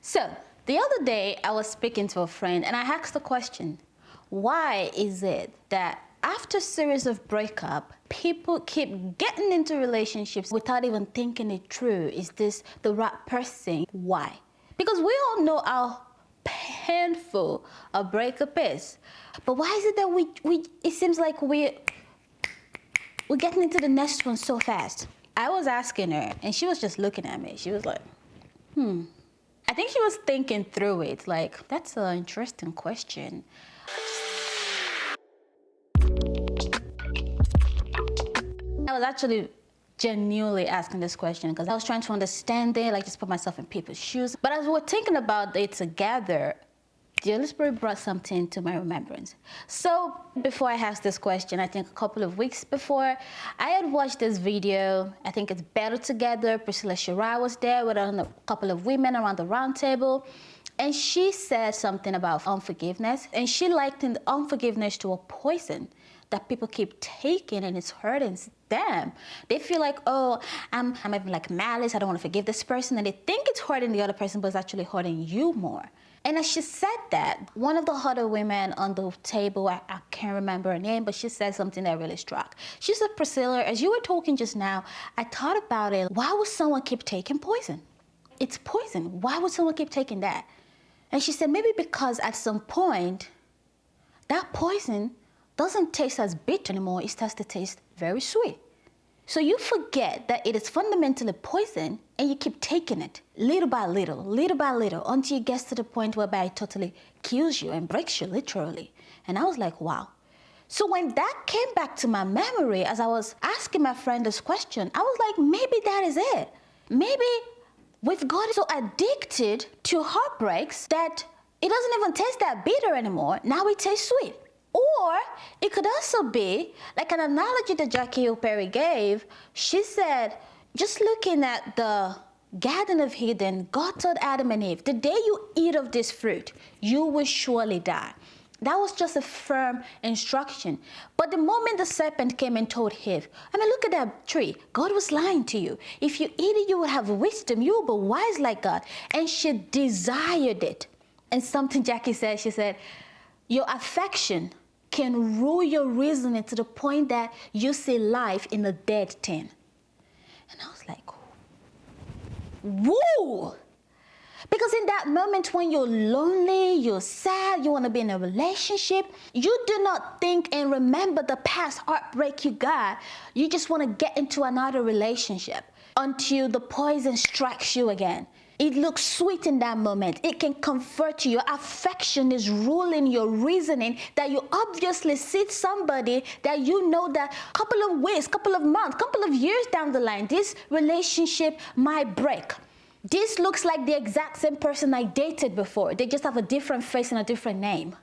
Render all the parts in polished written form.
So, the other day I was speaking to a friend and I asked the question, why is it that after a series of breakup, people keep getting into relationships without even thinking it through? Is this the right person? Why? Because we all know how painful a breakup is. But why is it that it seems like we're getting into the next one so fast? I was asking her and she was just looking at me. She was like, I think she was thinking through it. Like, that's an interesting question. I was actually genuinely asking this question because I was trying to understand it, like just put myself in people's shoes. But as we were thinking about it together, the Holy Spirit brought something to my remembrance. So before I asked this question, I think a couple of weeks before, I had watched this video. I think it's Better Together. Priscilla Shirai was there with a couple of women around the round table. And she said something about unforgiveness. And she likened unforgiveness to a poison that people keep taking, and it's hurting them. They feel like, oh, I'm having like malice. I don't want to forgive this person. And they think it's hurting the other person, but it's actually hurting you more. And as she said that, one of the other women on the table, I can't remember her name, but she said something that really struck. She said, Priscilla, as you were talking just now, I thought about it. Why would someone keep taking poison? It's poison. Why would someone keep taking that? And she said, maybe because at some point, that poison doesn't taste as bitter anymore. It starts to taste very sweet. So you forget that it is fundamentally poison and you keep taking it little by little, until it gets to the point whereby it totally kills you and breaks you literally. And I was like, wow. So when that came back to my memory, as I was asking my friend this question, I was like, maybe that is it. Maybe we've got so addicted to heartbreaks that it doesn't even taste that bitter anymore. Now it tastes sweet. Or it could also be like an analogy that Jackie Hill Perry gave. She said, just looking at the Garden of Eden, God told Adam and Eve, the day you eat of this fruit, you will surely die. That was just a firm instruction. But the moment the serpent came and told Eve, look at that tree. God was lying to you. If you eat it, you will have wisdom. You will be wise like God. And she desired it. And something Jackie said, she said, your affection can rule your reasoning to the point that you see life in a dead thing. And I was like, woo! Because in that moment when you're lonely, you're sad, you want to be in a relationship, you do not think and remember the past heartbreak you got. You just want to get into another relationship until the poison strikes you again. It looks sweet in that moment. It can comfort you. Your affection is ruling your reasoning that you obviously see somebody that you know that a couple of weeks, couple of months, couple of years down the line, this relationship might break. This looks like the exact same person I dated before. They just have a different face and a different name.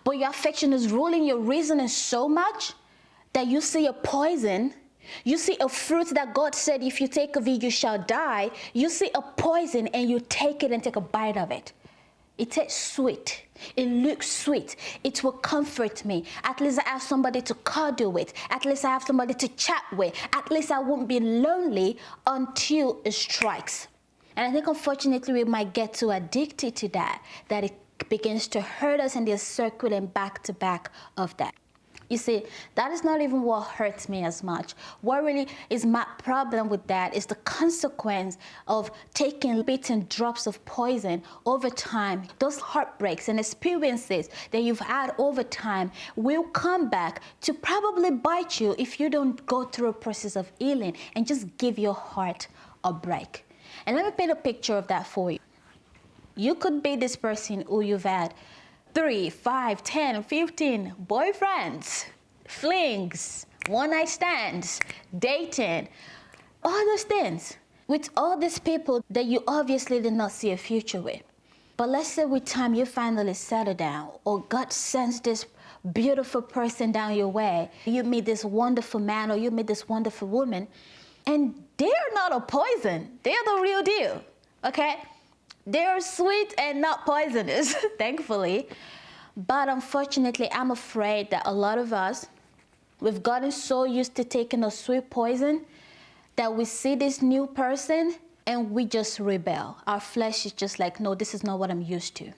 But your affection is ruling your reasoning so much that you see a poison. You see a fruit that God said, if you take of it, you shall die. You see a poison and you take it and take a bite of it. It tastes sweet. It looks sweet. It will comfort me. At least I have somebody to cuddle with. At least I have somebody to chat with. At least I won't be lonely until it strikes. And I think unfortunately we might get too addicted to that it begins to hurt us and they're circling back to back of that. You see, that is not even what hurts me as much. What really is my problem with that is the consequence of taking beaten drops of poison over time. Those heartbreaks and experiences that you've had over time will come back to probably bite you if you don't go through a process of healing and just give your heart a break. And let me paint a picture of that for you. You could be this person who you've had 3, 5, 10, 15 boyfriends, flings, one-night stands, dating, all those things with all these people that you obviously did not see a future with. But let's say with time you finally settle down, or God sends this beautiful person down your way. You meet this wonderful man or you meet this wonderful woman, and they're not a poison. They're the real deal, okay? They're sweet and not poisonous, thankfully. But unfortunately, I'm afraid that a lot of us, we've gotten so used to taking a sweet poison that we see this new person and we just rebel. Our flesh is just like, no, this is not what I'm used to.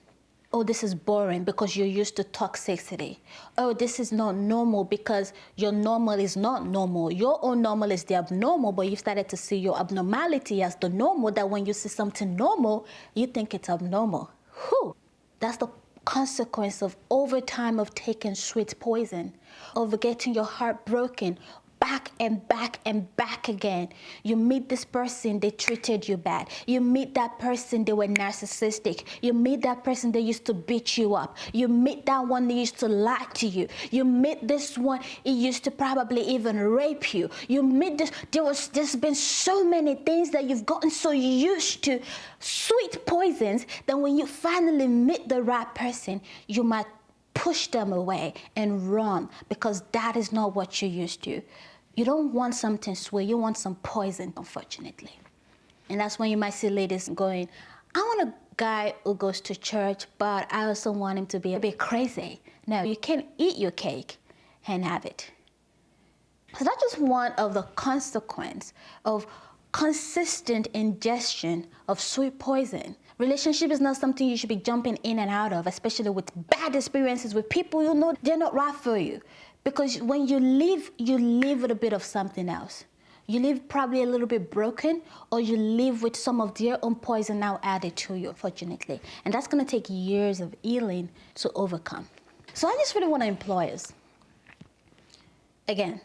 Oh, this is boring because you're used to toxicity. Oh, this is not normal because your normal is not normal. Your own normal is the abnormal, but you've started to see your abnormality as the normal, that when you see something normal, you think it's abnormal. Whew. That's the consequence of over time of taking sweet poison, of getting your heart broken, back and back and back again. You meet this person, they treated you bad. You meet that person, they were narcissistic. You meet that person, they used to beat you up. You meet that one, they used to lie to you. You meet this one, he used to probably even rape you. You meet this, there's been so many things that you've gotten so used to, sweet poisons, that when you finally meet the right person, you might push them away and run, because that is not what you're used to. You don't want something sweet, you want some poison, unfortunately. And that's when you might see ladies going, I want a guy who goes to church, but I also want him to be a bit crazy. No, you can't eat your cake and have it. So that's just one of the consequences of consistent ingestion of sweet poison. Relationship is not something you should be jumping in and out of, especially with bad experiences with people you know they're not right for you. Because when you leave with a bit of something else. You leave probably a little bit broken, or you leave with some of their own poison now added to you, unfortunately. And that's going to take years of healing to overcome. So I just really want to implore us. Again,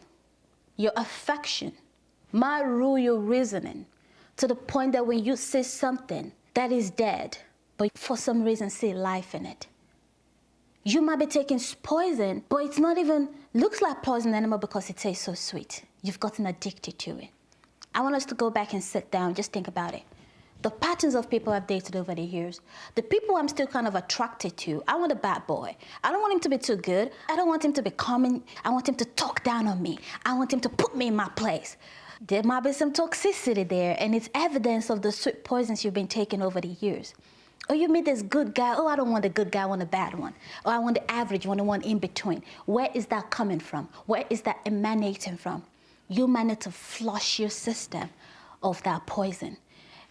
your affection might rule your reasoning to the point that when you say something that is dead, but for some reason see life in it. You might be taking poison, but it's not even, looks like poison anymore because it tastes so sweet. You've gotten addicted to it. I want us to go back and sit down, just think about it. The patterns of people I've dated over the years, the people I'm still kind of attracted to. I want a bad boy. I don't want him to be too good. I don't want him to be common. I want him to talk down on me. I want him to put me in my place. There might be some toxicity there, and it's evidence of the sweet poisons you've been taking over the years. Or you meet this good guy, oh, I don't want a good guy, I want a bad one. Or I want the average one, the one in between. Where is that coming from? Where is that emanating from? You might need to flush your system of that poison.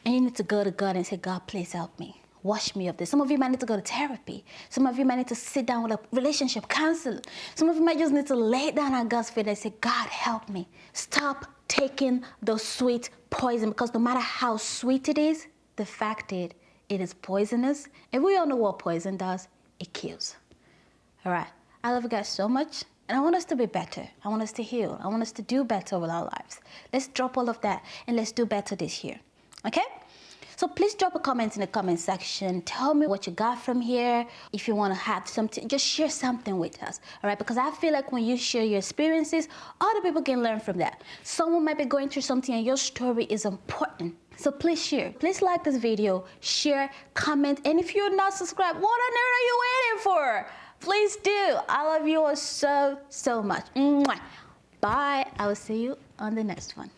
And you need to go to God and say, God, please help me. Wash me of this. Some of you might need to go to therapy. Some of you might need to sit down with a relationship counselor. Some of you might just need to lay down at God's feet and say, God, help me. Stop taking the sweet poison, because no matter how sweet it is, the fact is, it is poisonous. And we all know what poison does. It kills. All right. I love you guys so much. And I want us to be better. I want us to heal. I want us to do better with our lives. Let's drop all of that and let's do better this year. Okay? So please drop a comment in the comment section. Tell me what you got from here. If you want to have something, just share something with us. All right? Because I feel like when you share your experiences, other people can learn from that. Someone might be going through something and your story is important. So please share. Please like this video, share, comment. And if you're not subscribed, what on earth are you waiting for? Please do. I love you all so, so much. Mwah. Bye. I will see you on the next one.